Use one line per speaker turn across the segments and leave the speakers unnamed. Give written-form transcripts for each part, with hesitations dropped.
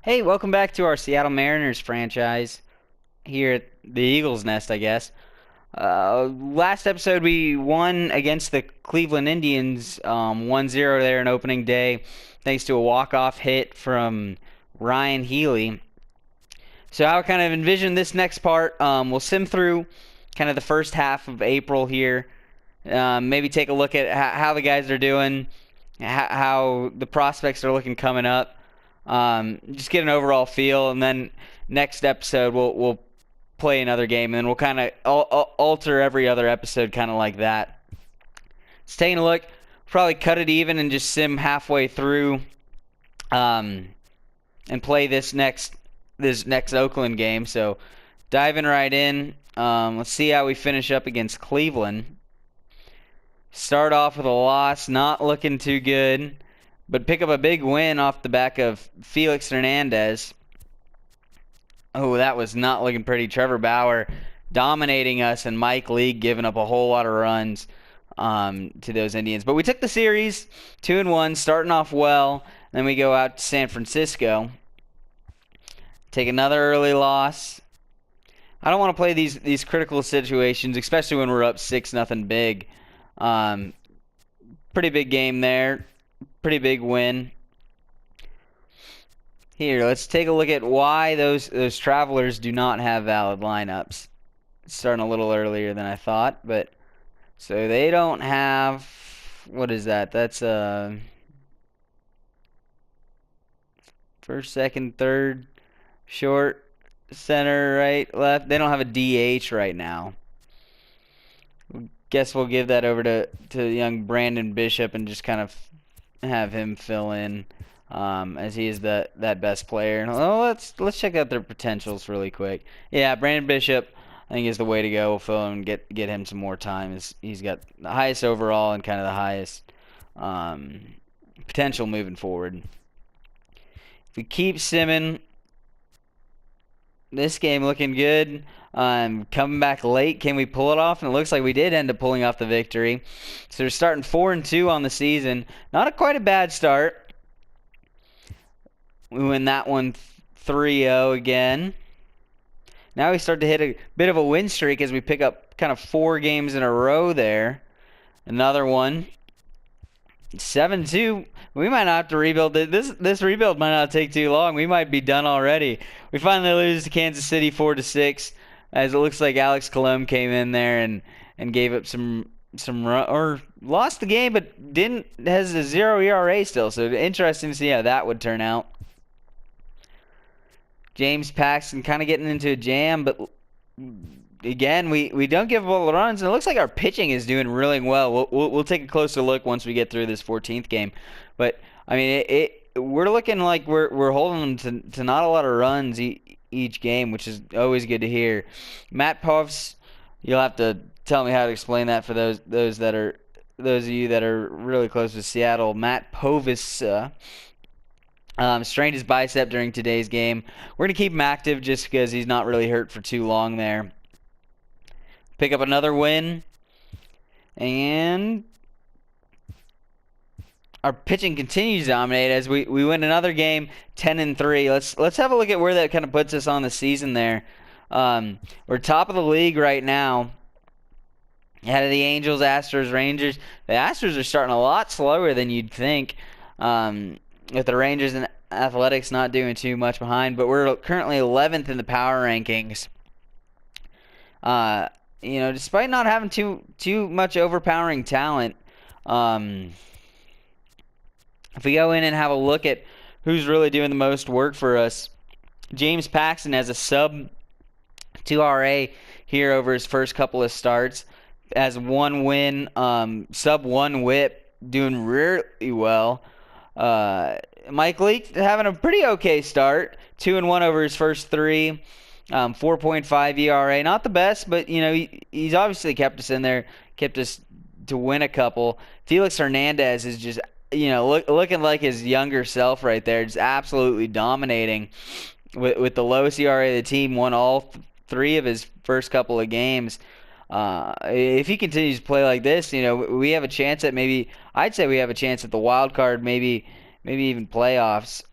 Hey, welcome back to our Seattle Mariners franchise here at the Eagles Nest, I guess. Last episode we won against the Cleveland Indians 1-0 there in opening day thanks to a walk-off hit from Ryan Healy. So I kind of envision this next part. We'll sim through kind of the first half of April here. Maybe take a look at how the guys are doing, how the prospects are looking coming up. Just get an overall feel, and then next episode we'll play another game, and then we'll kind of alter every other episode kind of like that. Just taking a look, probably cut it even and just sim halfway through, and play this next Oakland game. So diving right in. Let's see how we finish up against Cleveland. Start off with a loss, not looking too good, but pick up a big win off the back of Felix Hernandez. Oh, that was not looking pretty. Trevor Bauer dominating us, and Mike Leake giving up a whole lot of runs to those Indians. But we took the series 2-1, starting off well. Then we go out to San Francisco, take another early loss. I don't want to play these critical situations, especially when we're up 6-0 big. Pretty big game there. Pretty big win. Here, let's take a look at why those Travelers do not have valid lineups. Starting a little earlier than I thought, but so they don't have, what is that? That's first, second, third, short, center, right, left. They don't have a DH right now. Guess we'll give that over to young Brandon Bishop and just kind of have him fill in, as he is that best player. Oh, let's check out their potentials really quick. Yeah, Brandon Bishop, I think, is the way to go. We'll fill him and get him some more time. He's got the highest overall and kind of the highest potential moving forward. If we keep simming, this game looking good. Coming back late, can we pull it off? And it looks like we did end up pulling off the victory. So we're starting 4-2 on the season. Not quite a bad start. We win that one 3-0 again. Now we start to hit a bit of a win streak as we pick up kind of 4 games in a row there. Another one. 7-2. We might not have to rebuild. This rebuild might not take too long. We might be done already. We finally lose to Kansas City 4-6, as it looks like Alex Colomb came in there and gave up some run, or lost the game, but has a 0 ERA still. So interesting to see how that would turn out. James Paxton kind of getting into a jam, but again, we don't give up all the runs, and it looks like our pitching is doing really well. We'll take a closer look once we get through this 14th game, but I mean we're looking like we're holding them to not a lot of runs each game, which is always good to hear. Matt Puffs, you'll have to tell me how to explain that for those of you that are really close to Seattle. Matt Povis strained his bicep during today's game. We're gonna keep him active just because he's not really hurt for too long there. Pick up another win, and our pitching continues to dominate as we win another game 10-3. Let's have a look at where that kind of puts us on the season there. We're top of the league right now. Ahead of the Angels, Astros, Rangers. The Astros are starting a lot slower than you'd think, with the Rangers and Athletics not doing too much behind, but we're currently 11th in the power rankings. Despite not having too much overpowering talent, if we go in and have a look at who's really doing the most work for us, James Paxton has a sub 2 RA here over his first couple of starts, has 1 win, sub 1 whip, doing really well. Mike Leake having a pretty okay start, 2-1 over his first 3. 4.5 ERA, not the best, but he's obviously kept us in there, kept us to win a couple. Felix Hernandez is just looking like his younger self right there, just absolutely dominating with the lowest ERA of the team. Won all 3 of his first couple of games. If he continues to play like this, we have a chance at I'd say we have a chance at the wild card, maybe even playoffs.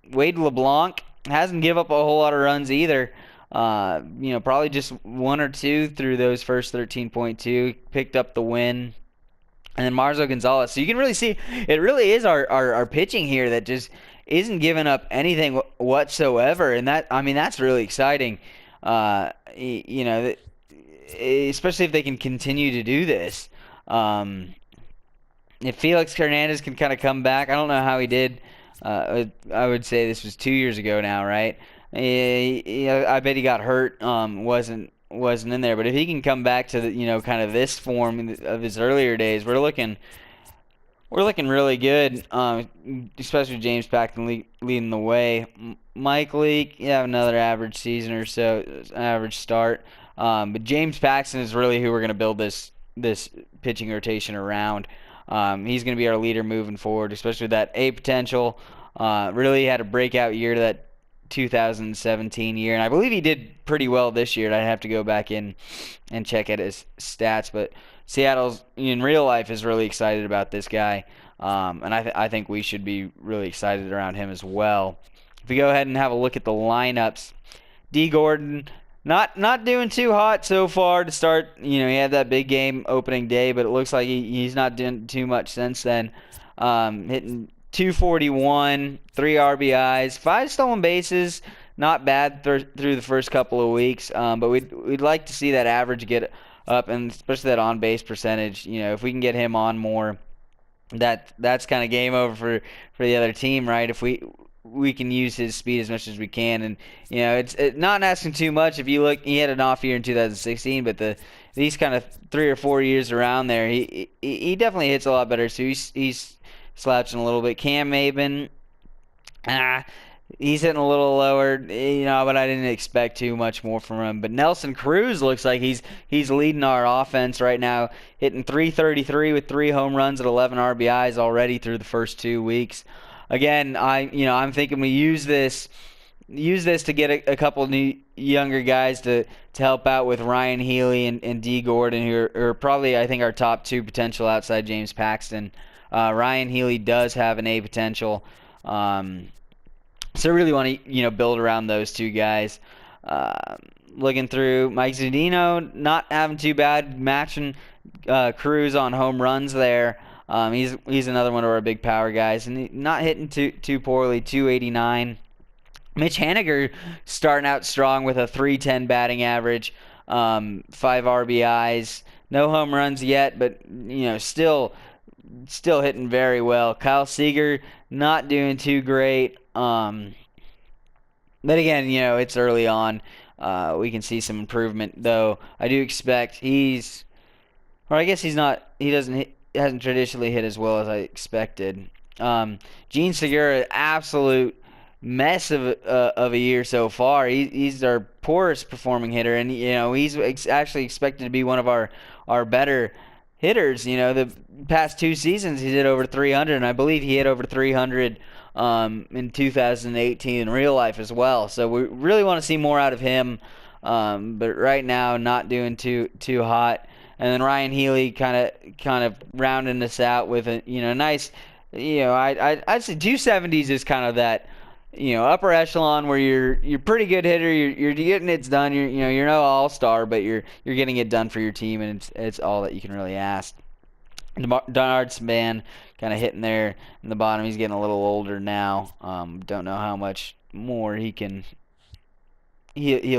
Wade LeBlanc hasn't give up a whole lot of runs either. Probably just one or two through those first 13.2. Picked up the win. And then Marzo Gonzalez. So you can really see it really is our pitching here that just isn't giving up anything whatsoever. And that's really exciting. Especially if they can continue to do this. If Felix Hernandez can kind of come back, I don't know how he did. I would say this was 2 years ago now, right? I bet he got hurt. Wasn't in there, but if he can come back to the kind of this form of his earlier days, we're looking really good. Especially with James Paxton leading the way. Mike Leake, another average season or so, average start. But James Paxton is really who we're going to build this pitching rotation around. He's going to be our leader moving forward, especially with that A potential. Really had a breakout year to that 2017 year, and I believe he did pretty well this year. I'd have to go back in and check at his stats, but Seattle's in real life is really excited about this guy, and I think we should be really excited around him as well. If we go ahead and have a look at the lineups, D. Gordon not doing too hot so far to start. He had that big game opening day, but it looks like he's not doing too much since then. Hitting 241, 3 RBIs, 5 stolen bases. Not bad through the first couple of weeks, but we'd like to see that average get up, and especially that on base percentage. If we can get him on more, that's kind of game over for the other team, right? If we can use his speed as much as we can, and it's not asking too much. If you look, he had an off year in 2016, but these kind of 3 or 4 years around there, he definitely hits a lot better. So he's slouching a little bit. Cam Maben, he's hitting a little lower, but I didn't expect too much more from him. But Nelson Cruz looks like he's leading our offense right now, hitting 333 with 3 home runs at 11 RBIs already through the first 2 weeks. Again, I'm thinking we use this to get a couple new younger guys to help out with Ryan Healy and D. Gordon, who are probably, I think, our top 2 potential outside James Paxton. Ryan Healy does have an A potential, so really want to build around those 2 guys. Looking through, Mike Zunino not having too bad, matching Cruz on home runs there. He's another one of our big power guys, and not hitting too poorly. 289. Mitch Haniger starting out strong with a 310 batting average, 5 RBIs, no home runs yet, but still hitting very well. Kyle Seager not doing too great, but again, it's early on. We can see some improvement, though. I do expect he's not. He hasn't traditionally hit as well as I expected. Gene Segura, absolute mess of a year so far. He's our poorest performing hitter, and he's actually expected to be one of our better hitters. The past 2 seasons he did over 300, and I believe he hit over 300 in 2018 in real life as well. So we really want to see more out of him, but right now not doing too hot. And then Ryan Healy kind of rounding this out with a nice, I'd say 270s is kind of that upper echelon where you're pretty good hitter, you're getting it done, you're no all-star, but you're getting it done for your team, and it's all that you can really ask. Donard Span kind of hitting there in the bottom. He's getting a little older now. Don't know how much more he'll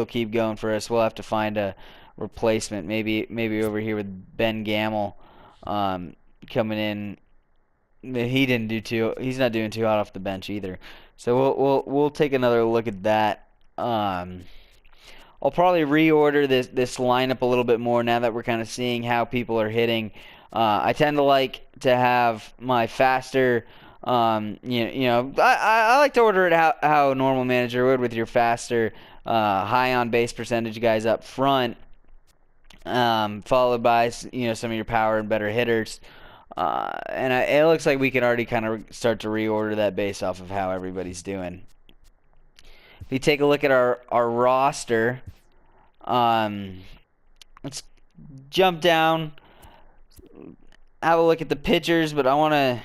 keep going for us. We'll have to find a replacement, maybe over here with Ben Gamel coming in. He's not doing too hot off the bench either. So we'll take another look at that. I'll probably reorder this lineup a little bit more now that we're kind of seeing how people are hitting. I tend to like to have my faster. I like to order it how a normal manager would, with your faster, high on base percentage guys up front, followed by some of your power and better hitters. And it looks like we can already kind of start to reorder that based off of how everybody's doing. If you take a look at our roster, let's jump down, have a look at the pitchers, but I want to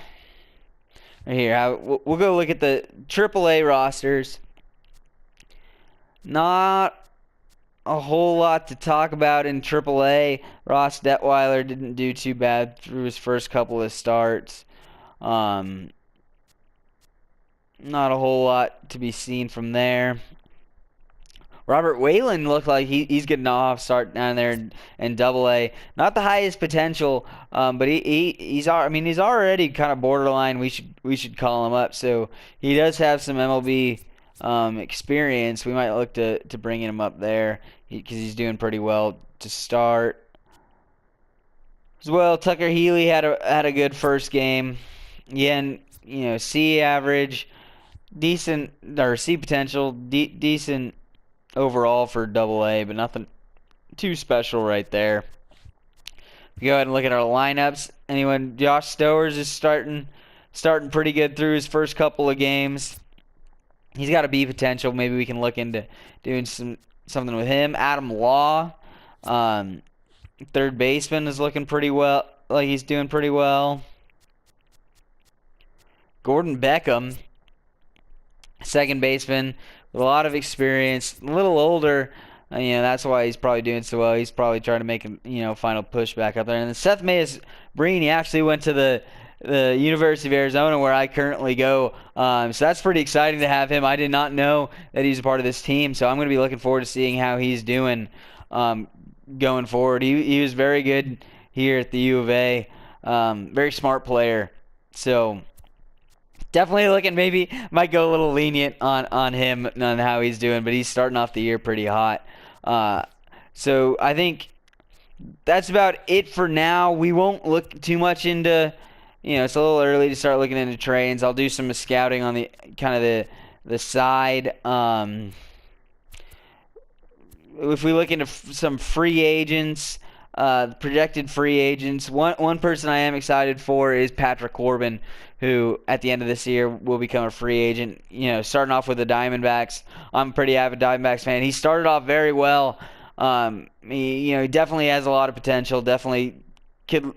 Here, we'll go look at the AAA rosters. Not a whole lot to talk about in AAA. Ross Detweiler didn't do too bad through his first couple of starts. Not a whole lot to be seen from there. Robert Whalen looked like he's getting off start down there in Double-A. Not the highest potential, but he's already kind of borderline. We should call him up. So he does have some MLB experience. We might look to bringing him up there because he's doing pretty well to start. As well, Tucker Healy had a good first game. Yeah, and C average, decent, or C potential, decent overall for Double-A, but nothing too special right there. Go ahead and look at our lineups. Josh Stowers is starting pretty good through his first couple of games. He's got a B potential. Maybe we can look into doing something with him. Adam Law, third baseman, is looking pretty well. Like he's doing pretty well. Gordon Beckham, second baseman, with a lot of experience, a little older. That's why he's probably doing so well. He's probably trying to make a final push back up there. And then Seth Mayes-Breen, he actually went to the University of Arizona, where I currently go. So that's pretty exciting to have him. I did not know that he's a part of this team, so I'm going to be looking forward to seeing how he's doing going forward. He was very good here at the U of A. Very smart player. So definitely looking, maybe might go a little lenient on him on how he's doing, but he's starting off the year pretty hot. So I think that's about it for now. We won't look too much into, it's a little early to start looking into trades. I'll do some scouting on the kind of the side. If we look into some free agents, projected free agents, one person I am excited for is Patrick Corbin, who at the end of this year will become a free agent. Starting off with the Diamondbacks. I'm a pretty avid Diamondbacks fan. He started off very well. He definitely has a lot of potential. Definitely could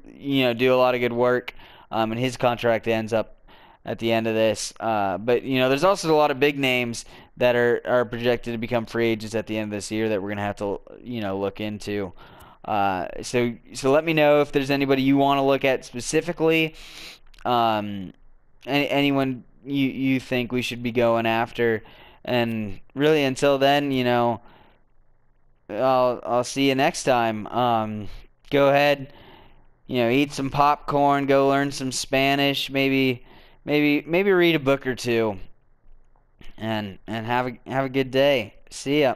do a lot of good work. And his contract ends up at the end of this. But there's also a lot of big names that are projected to become free agents at the end of this year that we're gonna have to look into. So let me know if there's anybody you want to look at specifically. Anyone you think we should be going after. And really, until then, I'll see you next time. Go ahead, eat some popcorn, go learn some Spanish, maybe read a book or two, and have a good day. See ya.